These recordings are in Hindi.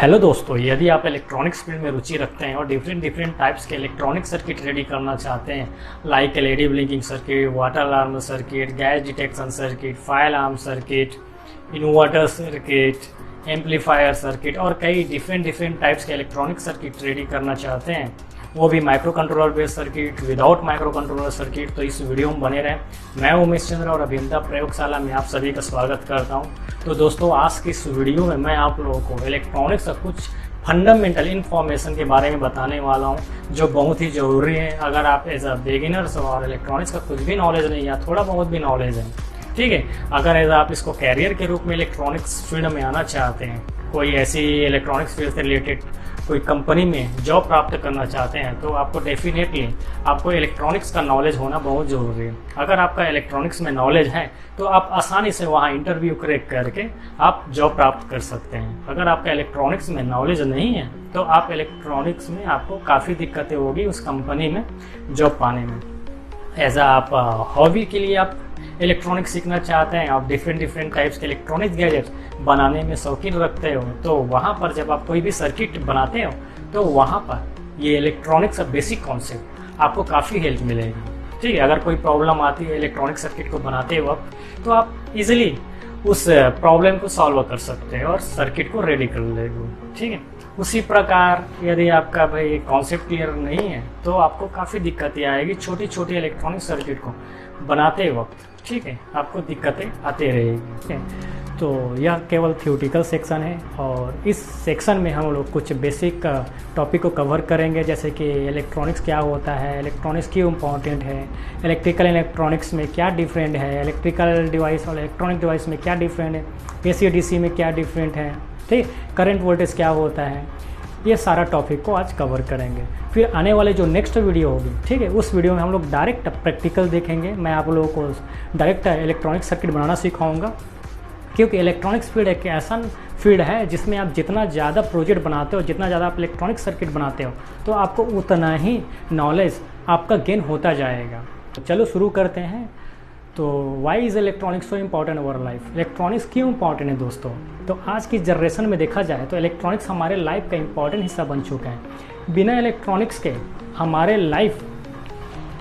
हेलो दोस्तों, यदि आप इलेक्ट्रॉनिक्स फील्ड में रुचि रखते हैं और डिफरेंट टाइप्स के इलेक्ट्रॉनिक सर्किट रेडी करना चाहते हैं, like LED blinking circuit, water alarm circuit, gas detection circuit, fire alarm circuit, inverter circuit, amplifier circuit और कई डिफरेंट टाइप्स के इलेक्ट्रॉनिक सर्किट रेडी करना चाहते हैं, वो भी micro controller based circuit, without micro controller circuit, तो इस वीडियो में बने रहें। मैं उमेश चंद्र और अभियंता प्रयोगशाला में आप सभी का स्वागत करता हूं। तो दोस्तों, आज की इस वीडियो में मैं आप लोगों को इलेक्ट्रॉनिक्स का कुछ फंडामेंटल इन्फॉर्मेशन के बारे में बताने वाला हूं, जो बहुत ही ज़रूरी है अगर आप एज अ बिगिनर्स और इलेक्ट्रॉनिक्स का कुछ भी नॉलेज नहीं या थोड़ा बहुत भी नॉलेज है, ठीक है। अगर एज आप इसको कैरियर के रूप में इलेक्ट्रॉनिक्स फील्ड में आना चाहते हैं, कोई ऐसी इलेक्ट्रॉनिक्स फील्ड से रिलेटेड कोई कंपनी में जॉब प्राप्त करना चाहते हैं, तो आपको डेफिनेटली आपको इलेक्ट्रॉनिक्स का नॉलेज होना बहुत ज़रूरी है। अगर आपका इलेक्ट्रॉनिक्स में नॉलेज है तो आप आसानी से वहाँ इंटरव्यू क्रैक करके आप जॉब प्राप्त कर सकते हैं। अगर आपका इलेक्ट्रॉनिक्स में नॉलेज नहीं है तो आप इलेक्ट्रॉनिक्स में आपको काफ़ी दिक्कतें होगी उस कंपनी में जॉब पाने में। एज आप हॉबी के लिए आप इलेक्ट्रॉनिक्स सीखना चाहते हैं, आप डिफरेंट टाइप्स के इलेक्ट्रॉनिक गैजेट्स बनाने में शौकीन रखते हो, तो वहाँ पर जब आप कोई भी सर्किट बनाते हो तो वहाँ पर ये इलेक्ट्रॉनिक्स का बेसिक कॉन्सेप्ट आपको काफ़ी हेल्प मिलेगी, ठीक है। अगर कोई प्रॉब्लम आती है इलेक्ट्रॉनिक सर्किट को बनाते वक्त, तो आप इजीली उस प्रॉब्लम को सॉल्व कर सकते हैं और सर्किट को रेडी कर लेंगे, ठीक है। उसी प्रकार यदि आपका भाई कॉन्सेप्ट क्लियर नहीं है तो आपको काफ़ी दिक्कतें आएगी छोटी इलेक्ट्रॉनिक सर्किट को बनाते वक्त, ठीक है। आपको दिक्कतें आती रहेगी, ठीक है। तो यह केवल थ्योरेटिकल सेक्शन है और इस सेक्शन में हम लोग कुछ बेसिक टॉपिक को कवर करेंगे, जैसे कि इलेक्ट्रॉनिक्स क्या होता है, इलेक्ट्रॉनिक्स क्यों इम्पॉर्टेंट है, इलेक्ट्रिकल में क्या डिफरेंट है, इलेक्ट्रिकल डिवाइस और इलेक्ट्रॉनिक डिवाइस में क्या डिफरेंट है, एसी डीसी में क्या डिफरेंट है, ठीक, करंट वोल्टेज क्या होता है, ये सारा टॉपिक को आज कवर करेंगे। फिर आने वाले जो नेक्स्ट वीडियो होगी, ठीक है, उस वीडियो में हम लोग डायरेक्ट प्रैक्टिकल देखेंगे। मैं आप लोगों को डायरेक्ट इलेक्ट्रॉनिक सर्किट बनाना सिखाऊंगा, क्योंकि इलेक्ट्रॉनिक्स फील्ड एक ऐसा फील्ड है जिसमें आप जितना ज़्यादा प्रोजेक्ट बनाते हो, जितना ज़्यादा आप इलेक्ट्रॉनिक सर्किट बनाते हो, तो आपको उतना ही नॉलेज आपका गेन होता जाएगा। तो चलो शुरू करते हैं। तो why is electronics so important our life, electronics क्यों इम्पॉर्टेंट है दोस्तों। तो आज की जनरेशन में देखा जाए तो इलेक्ट्रॉनिक्स हमारे लाइफ का इम्पॉर्टेंट हिस्सा बन चुका है। बिना इलेक्ट्रॉनिक्स के हमारे लाइफ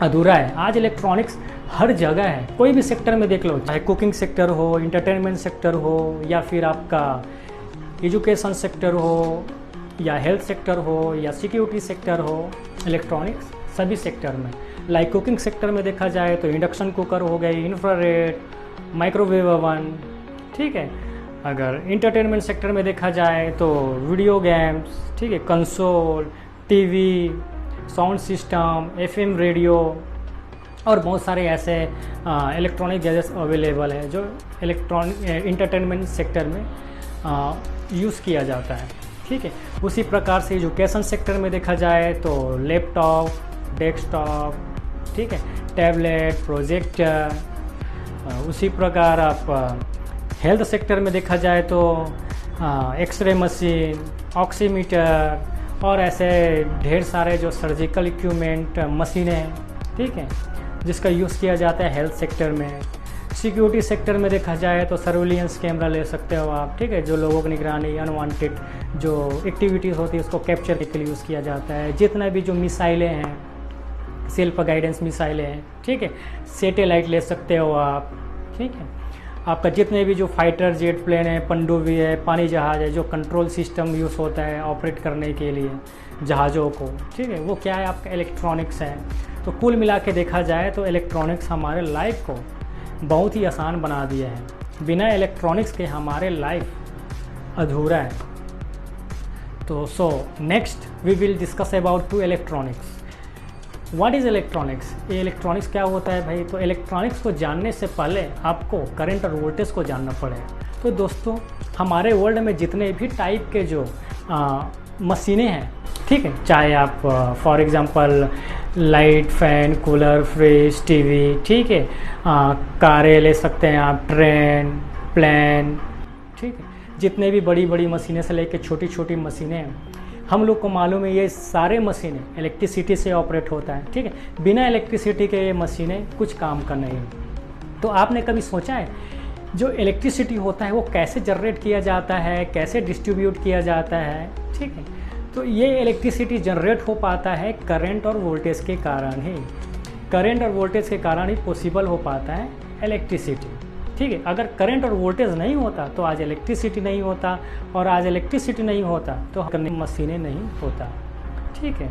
अधूरा है। आज इलेक्ट्रॉनिक्स हर जगह है, कोई भी सेक्टर में देख लो, चाहे कुकिंग सेक्टर हो, इंटरटेनमेंट सेक्टर हो, या फिर आपका एजुकेशन सेक्टर हो, या हेल्थ सेक्टर हो, या सिक्योरिटी सेक्टर हो, इलेक्ट्रॉनिक्स सभी सेक्टर में। लाइक कुकिंग सेक्टर में देखा जाए तो इंडक्शन कुकर हो गई, इंफ्रारेड, माइक्रोवेव ओवन, ठीक है। अगर इंटरटेनमेंट सेक्टर में देखा जाए तो वीडियो गेम्स, ठीक है, console, TV, sound system, FM radio और बहुत सारे ऐसे इलेक्ट्रॉनिक गैजेट्स अवेलेबल है जो इलेक्ट्रॉनिक इंटरटेनमेंट सेक्टर में यूज़ किया जाता है, ठीक है। उसी प्रकार से एजुकेशन सेक्टर में देखा जाए तो लैपटॉप, डेस्कटॉप, ठीक है, टैबलेट, प्रोजेक्टर। उसी प्रकार आप हेल्थ सेक्टर में देखा जाए तो एक्सरे मशीन, ऑक्सीमीटर और ऐसे ढेर सारे जो सर्जिकल इक्विपमेंट मशीनें हैं, ठीक है, जिसका यूज़ किया जाता है हेल्थ सेक्टर में। सिक्योरिटी सेक्टर में देखा जाए तो सर्विलियंस कैमरा ले सकते हो आप, ठीक है, जो लोगों की निगरानी, अनवांटेड जो एक्टिविटीज़ होती है उसको कैप्चर करने के लिए यूज़ किया जाता है। जितना भी जो मिसाइलें हैं, सेल्फ गाइडेंस मिसाइलें हैं, ठीक है, सैटेलाइट ले सकते हो आप, ठीक है। आपका जितने भी जो फाइटर जेट प्लेन है, पनडुब्बी है, पानी जहाज़ है, जो कंट्रोल सिस्टम यूज़ होता है ऑपरेट करने के लिए जहाज़ों को, ठीक है, वो क्या है, आपका इलेक्ट्रॉनिक्स है। तो कुल मिला के देखा जाए तो इलेक्ट्रॉनिक्स हमारे लाइफ को बहुत ही आसान बना दिया है। बिना इलेक्ट्रॉनिक्स के हमारे लाइफ अधूरा है। तो next we will discuss about to electronics. What is electronics, ये इलेक्ट्रॉनिक्स क्या होता है भाई। तो इलेक्ट्रॉनिक्स को जानने से पहले आपको करंट और वोल्टेज को जानना पड़ेगा। तो दोस्तों, हमारे वर्ल्ड में जितने भी टाइप के जो मशीनें हैं, ठीक है, चाहे आप for example light, fan, cooler, fridge, TV, ठीक है, कारें ले सकते हैं आप, ट्रेन, प्लेन, ठीक है, जितने भी बड़ी मशीनें से लेकर छोटी मशीनें हैं, हम लोग को मालूम है ये सारे मशीनें इलेक्ट्रिसिटी से ऑपरेट होता है, ठीक है। बिना इलेक्ट्रिसिटी के ये मशीनें कुछ काम का नहीं। तो आपने कभी सोचा है जो इलेक्ट्रिसिटी होता है वो कैसे जनरेट किया जाता है, कैसे डिस्ट्रीब्यूट किया जाता है, ठीक है। तो ये इलेक्ट्रिसिटी जनरेट हो पाता है करंट और वोल्टेज के कारण ही। करंट और वोल्टेज के कारण ही पॉसिबल हो पाता है इलेक्ट्रिसिटी, ठीक है। अगर करंट और वोल्टेज नहीं होता तो आज इलेक्ट्रिसिटी नहीं होता, और आज इलेक्ट्रिसिटी नहीं होता तो मशीनें नहीं होता, ठीक है।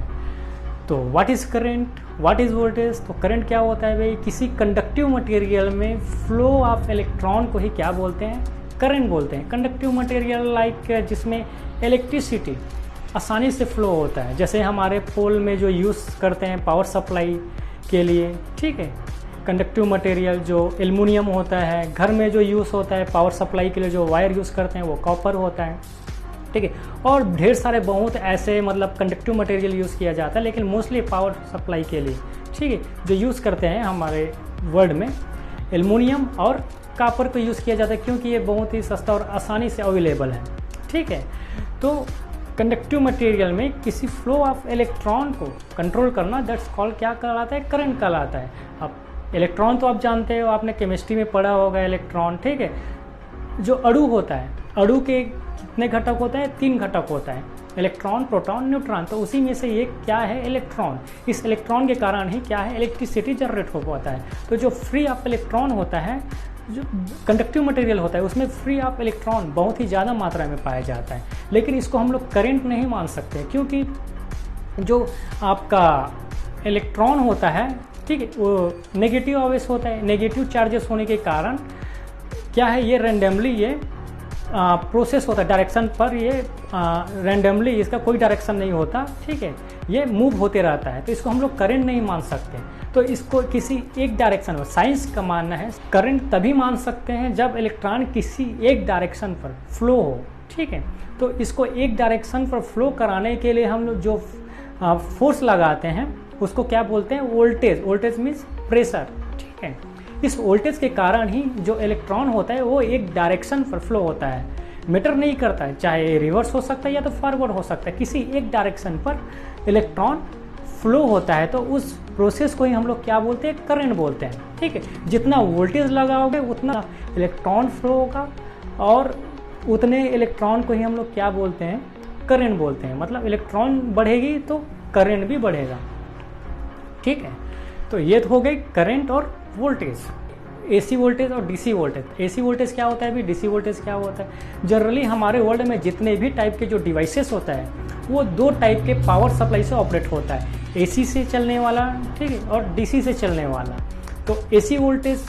तो what is current, what is voltage? तो करंट क्या होता है भाई? किसी कंडक्टिव मटेरियल में फ्लो ऑफ इलेक्ट्रॉन को ही क्या बोलते हैं? करंट बोलते हैं। कंडक्टिव मटेरियल लाइक जिसमें इलेक्ट्रिसिटी आसानी से फ्लो होता है, जैसे हमारे पोल में जो यूज़ करते हैं पावर सप्लाई के लिए, ठीक है। कंडक्टिव मटेरियल जो एल्युमिनियम होता है, घर में जो यूज़ होता है पावर सप्लाई के लिए जो वायर यूज़ करते हैं वो कॉपर होता है, ठीक है। और ढेर सारे बहुत ऐसे मतलब कंडक्टिव मटेरियल यूज़ किया जाता है, लेकिन मोस्टली पावर सप्लाई के लिए, ठीक है, जो यूज़ करते हैं हमारे वर्ल्ड में एल्युमिनियम और कॉपर को यूज़ किया जाता है, क्योंकि ये बहुत ही सस्ता और आसानी से अवेलेबल है, ठीक है। तो कंडक्टिव मटेरियल में किसी फ्लो ऑफ इलेक्ट्रॉन को कंट्रोल करना, दैट्स कॉल्ड क्या कहलाता है? करंट कहलाता है। अब इलेक्ट्रॉन तो आप जानते हो, आपने केमिस्ट्री में पढ़ा होगा इलेक्ट्रॉन, ठीक है। जो अणु होता है, अणु के कितने घटक होता है? 3 घटक होता है, इलेक्ट्रॉन, प्रोटॉन, न्यूट्रॉन। तो उसी में से ये क्या है? इलेक्ट्रॉन। इस इलेक्ट्रॉन के कारण ही क्या है? इलेक्ट्रिसिटी जनरेट हो पाता है। तो जो फ्री ऑफ इलेक्ट्रॉन होता है, जो कंडक्टिव मटेरियल होता है, उसमें फ्री ऑफ इलेक्ट्रॉन बहुत ही ज़्यादा मात्रा में पाया जाता है, लेकिन इसको हम लोग करंट नहीं मान सकते, क्योंकि जो आपका इलेक्ट्रॉन होता है, ठीक है, वो नेगेटिव आवेश होता है। नेगेटिव चार्जेस होने के कारण क्या है, ये रैंडमली ये प्रोसेस होता है डायरेक्शन पर, ये रैंडमली, इसका कोई डायरेक्शन नहीं होता, ठीक है, ये मूव होते रहता है। तो इसको हम लोग करंट नहीं मान सकते। तो इसको किसी एक डायरेक्शन में, साइंस का मानना है करंट तभी मान सकते हैं जब इलेक्ट्रॉन किसी एक डायरेक्शन पर फ्लो हो, ठीक है। तो इसको एक डायरेक्शन पर फ्लो कराने के लिए हम लोग जो फोर्स लगाते हैं उसको क्या बोलते हैं? वोल्टेज। वोल्टेज मीन्स प्रेशर, ठीक है। इस वोल्टेज के कारण ही जो इलेक्ट्रॉन होता है वो एक डायरेक्शन पर फ्लो होता है, मैटर नहीं करता है, चाहे रिवर्स हो सकता है या तो फॉरवर्ड हो सकता है, किसी एक डायरेक्शन पर इलेक्ट्रॉन फ्लो होता है। तो उस प्रोसेस को ही हम लोग क्या बोलते हैं? करंट बोलते हैं, ठीक है। जितना वोल्टेज लगाओगे उतना इलेक्ट्रॉन फ्लो होगा, और उतने इलेक्ट्रॉन को ही हम लोग क्या बोलते हैं? करंट बोलते हैं। मतलब इलेक्ट्रॉन बढ़ेगी तो करंट भी बढ़ेगा, ठीक है। तो ये हो गई करंट और वोल्टेज, एसी वोल्टेज और डीसी वोल्टेज। एसी वोल्टेज क्या होता है भी, डीसी वोल्टेज क्या होता है? जनरली हमारे वर्ल्ड में जितने भी टाइप के जो डिवाइसेस होता है वो 2 टाइप के पावर सप्लाई से ऑपरेट होता है, एसी से चलने वाला, ठीक है, और डीसी से चलने वाला। तो एसी वोल्टेज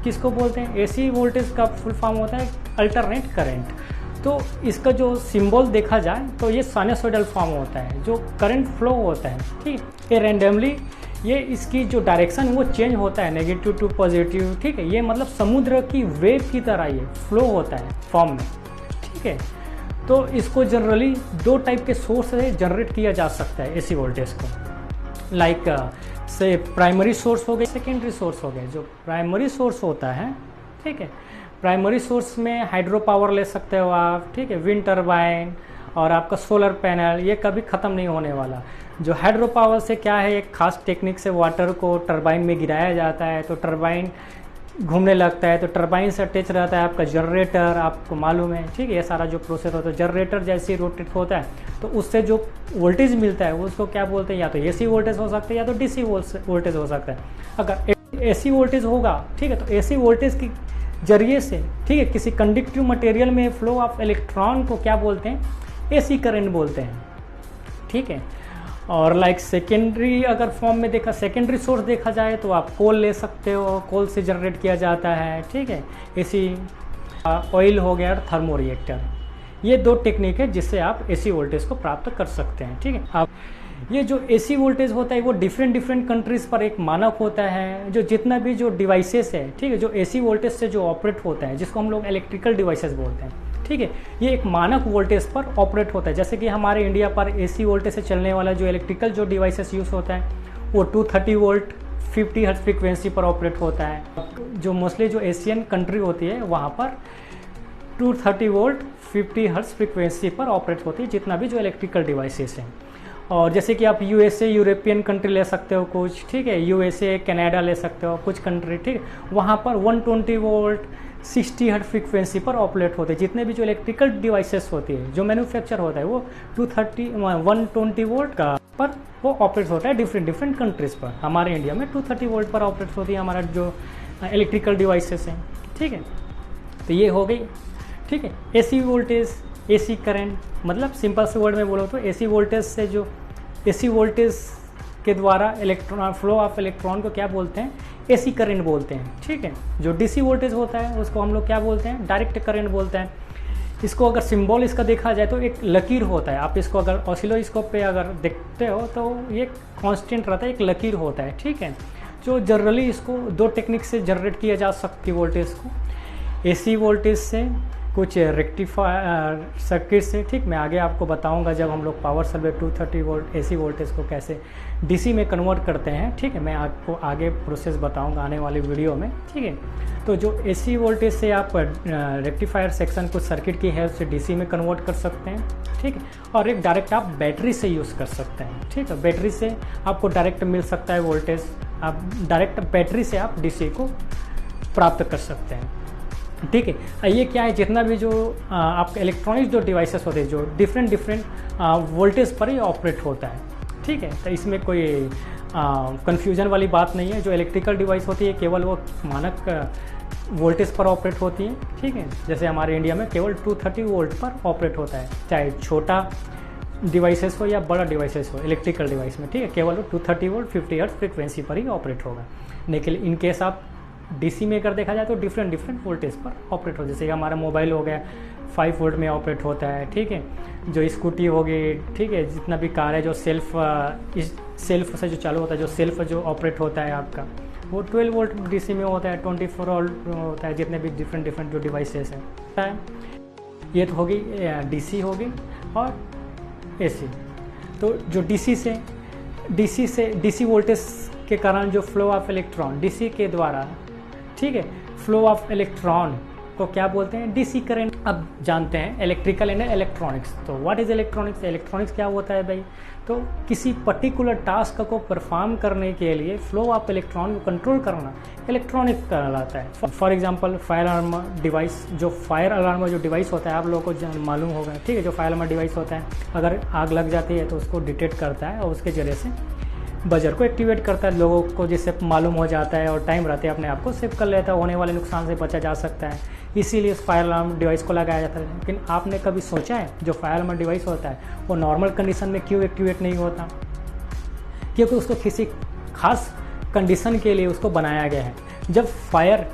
किसको बोलते हैं? एसी वोल्टेज का फुल फॉर्म होता है अल्टरनेट करंट। तो इसका जो सिंबल देखा जाए तो ये साइनसॉइडल फॉर्म होता है, जो करंट फ्लो होता है, ठीक है। ये रैंडमली ये इसकी जो डायरेक्शन वो चेंज होता है, नेगेटिव टू पॉजिटिव, ठीक है। ये मतलब समुद्र की वेव की तरह ये फ्लो होता है फॉर्म में, ठीक है। तो इसको जनरली 2 टाइप के सोर्स से जनरेट किया जा सकता है एसी वोल्टेज को। लाइक से प्राइमरी सोर्स हो गए, सेकेंडरी सोर्स हो गए। जो प्राइमरी सोर्स होता है, ठीक है, प्राइमरी सोर्स में हाइड्रो पावर ले सकते हो आप, ठीक है, विंड टर्बाइन और आपका सोलर पैनल, ये कभी ख़त्म नहीं होने वाला। जो हाइड्रो पावर से क्या है, एक खास टेक्निक से वाटर को टरबाइन में गिराया जाता है, तो टरबाइन घूमने लगता है, तो टरबाइन से अटैच रहता है आपका जनरेटर, आपको मालूम है, ठीक है। ये सारा जो प्रोसेस होता है जनरेटर जैसे रोटेट होता है, तो उससे जो वोल्टेज मिलता है उसको क्या बोलते हैं? या तो एसी वोल्टेज हो सकता है या तो डीसी वोल्टेज हो सकता है। अगर एसी वोल्टेज होगा, ठीक है, तो एसी वोल्टेज की जरिए से, ठीक है, किसी कंडक्टिव मटेरियल में फ्लो ऑफ इलेक्ट्रॉन को क्या बोलते हैं? एसी करंट बोलते हैं, ठीक है। और लाइक सेकेंडरी अगर फॉर्म में देखा, सेकेंडरी सोर्स देखा जाए तो आप कोल ले सकते हो, कोल से जनरेट किया जाता है, ठीक है। एसी ऑयल हो गया, थर्मो रिएक्टर, ये 2 टेक्निक है जिससे आप एसी वोल्टेज को प्राप्त कर सकते हैं, ठीक है। आप ये जो एसी वोल्टेज होता है वो डिफरेंट कंट्रीज़ पर एक मानक होता है, जो जितना भी जो डिवाइसेस है, ठीक है, जो एसी वोल्टेज से जो ऑपरेट होता है, जिसको हम लोग इलेक्ट्रिकल डिवाइसेस बोलते हैं, ठीक है, ये एक मानक वोल्टेज पर ऑपरेट होता है। जैसे कि हमारे इंडिया पर एसी वोल्टेज से चलने वाला जो इलेक्ट्रिकल जो डिवाइसेस यूज़ होता है वो 230 वोल्ट 50 हर्ट्ज फ्रीक्वेंसी पर ऑपरेट होता है। जो मोस्टली जो एशियन कंट्री होती है वहाँ पर 230 वोल्ट 50 हर्ट्ज फ्रीक्वेंसी पर ऑपरेट होती है जितना भी जो इलेक्ट्रिकल डिवाइसेस हैं। और जैसे कि आप यूएसए, यूरोपियन कंट्री ले सकते हो कुछ, ठीक है, यूएसए, कनाडा ले सकते हो कुछ कंट्री, ठीक है, वहाँ पर 120 वोल्ट 60 हर्ट्ज फ्रीक्वेंसी पर ऑपरेट होते हैं। जितने भी जो इलेक्ट्रिकल डिवाइसेस होती है जो मैन्युफैक्चर होता है वो 120 वोल्ट का पर वो ऑपरेट होता है डिफरेंट कंट्रीज़ पर। हमारे इंडिया में 230 वोल्ट पर ऑपरेट होती है हमारा जो इलेक्ट्रिकल डिवाइसेस हैं, ठीक है। तो ये हो गई, ठीक है। एसी वोल्टेज, एसी करंट, मतलब सिंपल से वर्ड में बोलो तो एसी वोल्टेज से जो एसी वोल्टेज के द्वारा इलेक्ट्रॉन फ्लो ऑफ इलेक्ट्रॉन को क्या बोलते हैं, एसी करंट बोलते हैं, ठीक है। जो डीसी वोल्टेज होता है उसको हम लोग क्या बोलते हैं, डायरेक्ट करंट बोलते हैं। इसको अगर सिंबल इसका देखा जाए तो एक लकीर होता है। आप इसको अगर ऑसिलोस्कोप पे अगर देखते हो तो ये कांस्टेंट रहता है, एक लकीर होता है, ठीक है। जो जनरली इसको दो टेक्निक से जनरेट किया जा सकती है वोल्टेज को, एसी वोल्टेज से, कुछ रेक्टिफायर सर्किट से, ठीक। मैं आगे आपको बताऊंगा जब हम लोग power supply 230 volt AC voltage को कैसे डीसी में कन्वर्ट करते हैं, ठीक है। मैं आपको आगे प्रोसेस बताऊंगा आने वाले वीडियो में, ठीक है। तो जो एसी वोल्टेज से आप रेक्टिफायर सेक्शन को सर्किट की हेल्प से डीसी में कन्वर्ट कर सकते हैं, ठीक है। और एक डायरेक्ट आप बैटरी से यूज़ कर सकते हैं, ठीक है। बैटरी से आपको डायरेक्ट मिल सकता है वोल्टेज, आप डायरेक्ट बैटरी से आप डीसी को प्राप्त कर सकते हैं, ठीक है। ये क्या है, जितना भी जो आपके इलेक्ट्रॉनिक जो डिवाइसेस होते हैं जो डिफरेंट वोल्टेज पर ही ऑपरेट होता है, ठीक है। तो इसमें कोई कन्फ्यूजन वाली बात नहीं है। जो इलेक्ट्रिकल डिवाइस होती है केवल वो मानक वोल्टेज पर ऑपरेट होती है, ठीक है। जैसे हमारे इंडिया में केवल 230 वोल्ट पर ऑपरेट होता है, चाहे छोटा डिवाइसेस हो या बड़ा डिवाइसेस हो इलेक्ट्रिकल डिवाइस में, ठीक है। केवल वो 230 वोल्ट 50 हर्ट्ज फ्रीक्वेंसी पर ही ऑपरेट होगा। लेकिन इन केस आप डीसी में अगर देखा जाए तो डिफरेंट वोल्टेज पर ऑपरेट हो, जैसे हमारा मोबाइल हो गया 5 वोल्ट में ऑपरेट होता है, ठीक है। जो स्कूटी होगी, ठीक है, जितना भी कार है जो सेल्फ से जो चालू होता है, जो सेल्फ जो ऑपरेट होता है आपका वो 12 वोल्ट डीसी में होता है, 24 वोल्ट में होता है। जितने भी डिफरेंट जो डिवाइसेस हैं, ये तो होगी डीसी होगी और एसी। तो जो डीसी वोल्टेज के कारण जो फ्लो ऑफ इलेक्ट्रॉन डीसी के द्वारा, ठीक है, फ्लो ऑफ इलेक्ट्रॉन को क्या बोलते हैं, डीसी करंट। अब जानते हैं इलेक्ट्रिकल एंड इलेक्ट्रॉनिक्स। तो व्हाट इज इलेक्ट्रॉनिक्स, इलेक्ट्रॉनिक्स क्या होता है भाई, तो किसी पर्टिकुलर टास्क को परफॉर्म करने के लिए फ्लो ऑफ इलेक्ट्रॉन को कंट्रोल करना इलेक्ट्रॉनिक कहलाता है। For example fire alarm device, जो फायर अलार्म जो डिवाइस होता है आप लोगों को मालूम होगा, ठीक है। जो फायर अलार्म डिवाइस होता है अगर आग लग जाती है तो उसको डिटेक्ट करता है और उसके जरिए से बजर को एक्टिवेट करता है, लोगों को जिससे मालूम हो जाता है और टाइम रहते अपने आप को सेव कर लेता है, होने वाले नुकसान से बचा जा सकता है। इसीलिए इस फायर अलार्म डिवाइस को लगाया जाता है। लेकिन आपने कभी सोचा है जो फायर अलार्म डिवाइस होता है वो नॉर्मल कंडीशन में क्यों एक्टिवेट नहीं होता, क्योंकि उसको किसी खास कंडीशन के लिए उसको बनाया गया है। जब फायर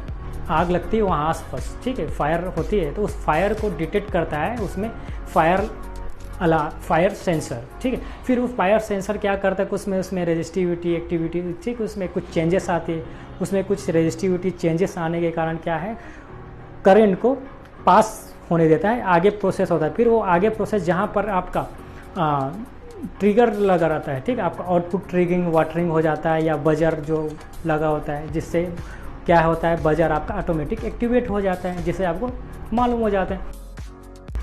आग लगती है वहाँ आसपास, ठीक है, फायर होती है तो उस फायर को डिटेक्ट करता है उसमें फायर सेंसर, ठीक है। फिर वो फायर सेंसर क्या करता है कि उसमें रेजिस्टिविटी एक्टिविटी, ठीक, उसमें कुछ चेंजेस आते हैं, उसमें कुछ रेजिस्टिविटी चेंजेस आने के कारण क्या है करंट को पास होने देता है, आगे प्रोसेस होता है। फिर वो आगे प्रोसेस जहाँ पर आपका ट्रिगर लगा रहता है, ठीक है, आपका आउटपुट ट्रिगिंग वाटरिंग हो जाता है या बजर जो लगा होता है, जिससे क्या होता है बजर आपका ऑटोमेटिक एक्टिवेट हो जाता है, जिससे आपको मालूम हो जाता है।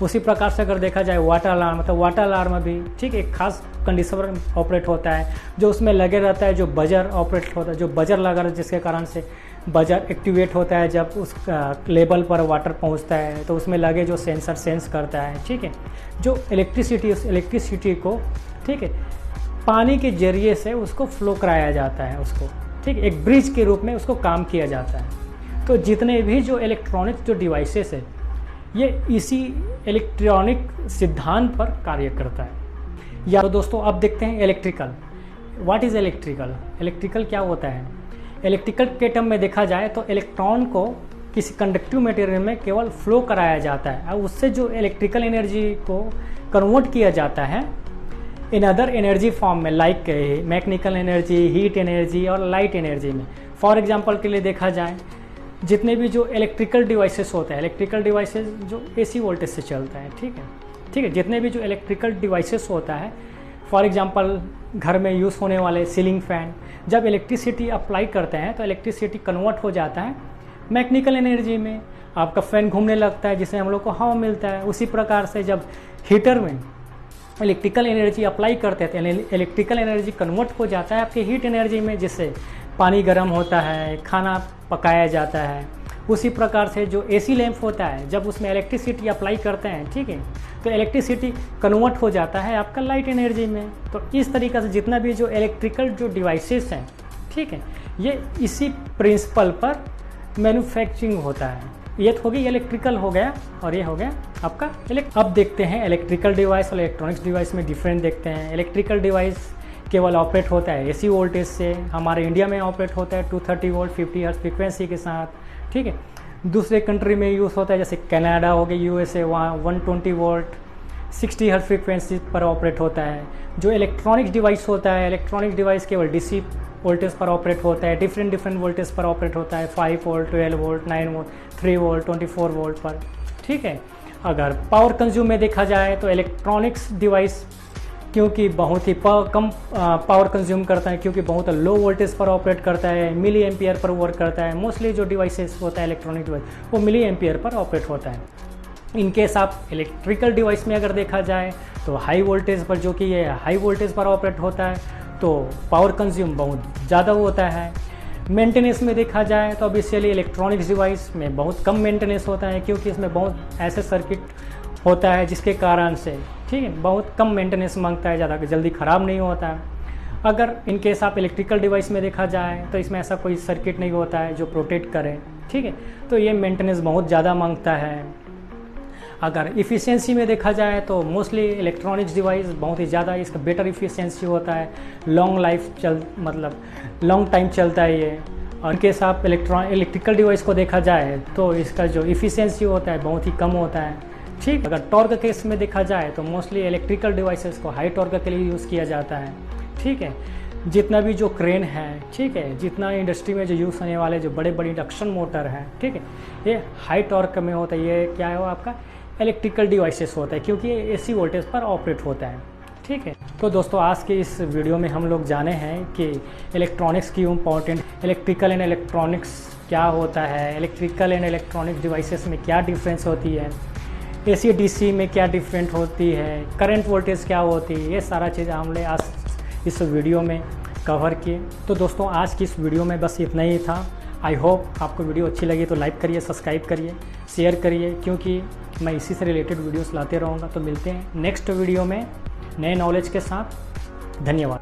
उसी प्रकार से अगर देखा जाए वाटर अलार्म, तो वाटर अलार्म भी, ठीक, एक खास कंडीशन पर ऑपरेट होता है जो उसमें लगे रहता है, जो बजर ऑपरेट होता है, जो बजर लगा रहता है जिसके कारण से बजर एक्टिवेट होता है। जब उस लेवल पर वाटर पहुंचता है तो उसमें लगे जो सेंसर सेंस करता है, ठीक है, जो इलेक्ट्रिसिटी को, ठीक है, पानी के जरिए से उसको फ्लो कराया जाता है उसको, ठीक, एक ब्रिज के रूप में उसको काम किया जाता है। तो जितने भी जो इलेक्ट्रॉनिक जो डिवाइसेस है ये इसी इलेक्ट्रॉनिक सिद्धांत पर कार्य करता है। या तो दोस्तों अब देखते हैं electrical. What is electrical, electrical क्या होता है। इलेक्ट्रिकल के टर्म में देखा जाए तो इलेक्ट्रॉन को किसी कंडक्टिव मटेरियल में केवल फ्लो कराया जाता है और उससे जो इलेक्ट्रिकल एनर्जी को कन्वर्ट किया जाता है इन अदर एनर्जी फॉर्म में, like mechanical energy, heat energy और लाइट एनर्जी में। फॉर एग्जांपल के लिए देखा जाए जितने भी जो इलेक्ट्रिकल डिवाइसेस होते हैं, इलेक्ट्रिकल डिवाइसेस जो एसी वोल्टेज से चलता है, ठीक है, जितने भी जो इलेक्ट्रिकल डिवाइसेस होता है, फॉर एग्जांपल घर में यूज़ होने वाले सीलिंग फैन, जब इलेक्ट्रिसिटी अप्लाई करते हैं तो इलेक्ट्रिसिटी कन्वर्ट हो जाता है मैकेनिकल एनर्जी में, आपका फैन घूमने लगता है जिससे हम लोग को हवा मिलता है। उसी प्रकार से जब हीटर में इलेक्ट्रिकल एनर्जी अप्लाई करते हैं तो इलेक्ट्रिकल एनर्जी कन्वर्ट हो जाता है आपके हीट एनर्जी में, जिससे पानी गर्म होता है, खाना पकाया जाता है, उसी प्रकार से जो एसी लैंप होता है, जब उसमें इलेक्ट्रिसिटी अप्लाई करते हैं, ठीक है, तो इलेक्ट्रिसिटी कन्वर्ट हो जाता है आपका लाइट एनर्जी में। तो इस तरीक़े से जितना भी जो इलेक्ट्रिकल जो डिवाइसेस हैं, ठीक है, ये इसी प्रिंसिपल पर मैन्युफैक्चरिंग होता है। ये हो गई इलेक्ट्रिकल हो गया और ये हो गया आपका अब देखते हैं इलेक्ट्रिकल डिवाइस और इलेक्ट्रॉनिक्स डिवाइस में डिफरेंस देखते हैं। इलेक्ट्रिकल डिवाइस केवल ऑपरेट होता है एसी वोल्टेज से, हमारे इंडिया में ऑपरेट होता है 230 वोल्ट 50 हर्ट्ज फ्रीक्वेंसी के साथ, ठीक है। दूसरे कंट्री में यूज़ होता है, जैसे कनाडा हो गया, यूएसए, वहाँ 120 वोल्ट 60 हर्ट्ज फ्रीक्वेंसी पर ऑपरेट होता है। जो इलेक्ट्रॉनिक्स डिवाइस होता है, इलेक्ट्रॉनिक डिवाइस केवल डीसी वोल्टेज पर ऑपरेट होता है, डिफरेंट वोल्टेज पर ऑपरेट होता है, 5 volt, 12 volt, 9 volt, 3 volt, 24 volt पर, ठीक है। अगर पावर कंज्यूम में देखा जाए तो इलेक्ट्रॉनिक्स डिवाइस क्योंकि बहुत ही कम पावर कंज्यूम करता है, क्योंकि बहुत लो वोल्टेज पर ऑपरेट करता है, मिली एम्पियर पर वर्क करता है। मोस्टली जो डिवाइसेस होता है इलेक्ट्रॉनिक डिवाइस वो मिली एम्पियर पर ऑपरेट होता है। इनकेस आप इलेक्ट्रिकल डिवाइस में अगर देखा जाए तो हाई वोल्टेज पर, जो कि ये हाई वोल्टेज पर ऑपरेट होता है, तो पावर कंज्यूम बहुत ज़्यादा होता है। मेंटेनेंस में देखा जाए तो ऑब्वियसली इलेक्ट्रॉनिक्स डिवाइस में बहुत कम मेंटेनेंस होता है, क्योंकि इसमें बहुत ऐसे सर्किट होता है जिसके कारण से, ठीक है, बहुत कम मेंटेनेंस मांगता है, ज़्यादा जल्दी ख़राब नहीं होता है। अगर इनकेस आप इलेक्ट्रिकल डिवाइस में देखा जाए तो इसमें ऐसा कोई सर्किट नहीं होता है जो प्रोटेक्ट करे, ठीक है, तो ये मेंटेनेंस बहुत ज़्यादा मांगता है। अगर इफ़िशियंसी में देखा जाए तो मोस्टली इलेक्ट्रॉनिक्स डिवाइस बहुत ही ज़्यादा इसका बेटर इफ़िशियंसी होता है, लॉन्ग लाइफ लॉन्ग टाइम चलता है ये। और इनकेस आप इलेक्ट्रिकल डिवाइस को देखा जाए तो इसका जो इफ़िशियंसी होता है बहुत ही कम होता है, ठीक। अगर टॉर्क केस में देखा जाए तो मोस्टली इलेक्ट्रिकल डिवाइसेस को हाई टॉर्क के लिए यूज़ किया जाता है, ठीक है। जितना भी जो क्रेन है, ठीक है, जितना इंडस्ट्री में जो यूज़ होने वाले जो बड़े बड़े इंडक्शन मोटर हैं, ठीक है, ये हाई टॉर्क में होता है। ये क्या है, वो आपका इलेक्ट्रिकल डिवाइसेस होता है, क्योंकि ये एसी वोल्टेज पर ऑपरेट होता है, ठीक है। तो दोस्तों आज के इस वीडियो में हम लोग जाने हैं कि इलेक्ट्रॉनिक्स की इम्पोर्टेंट, इलेक्ट्रिकल एंड इलेक्ट्रॉनिक्स क्या होता है, इलेक्ट्रिकल एंड इलेक्ट्रॉनिक्स डिवाइसेस में क्या डिफरेंस होती है, एसी डीसी में क्या डिफरेंट होती है, करंट वोल्टेज क्या होती है, ये सारा चीज़ हमने आज इस वीडियो में कवर किए। तो दोस्तों आज की इस वीडियो में बस इतना ही था। आई होप आपको वीडियो अच्छी लगी तो लाइक करिए, सब्सक्राइब करिए, शेयर करिए, क्योंकि मैं इसी से रिलेटेड वीडियोस लाते रहूँगा। तो मिलते हैं नेक्स्ट वीडियो में नए नॉलेज के साथ। धन्यवाद।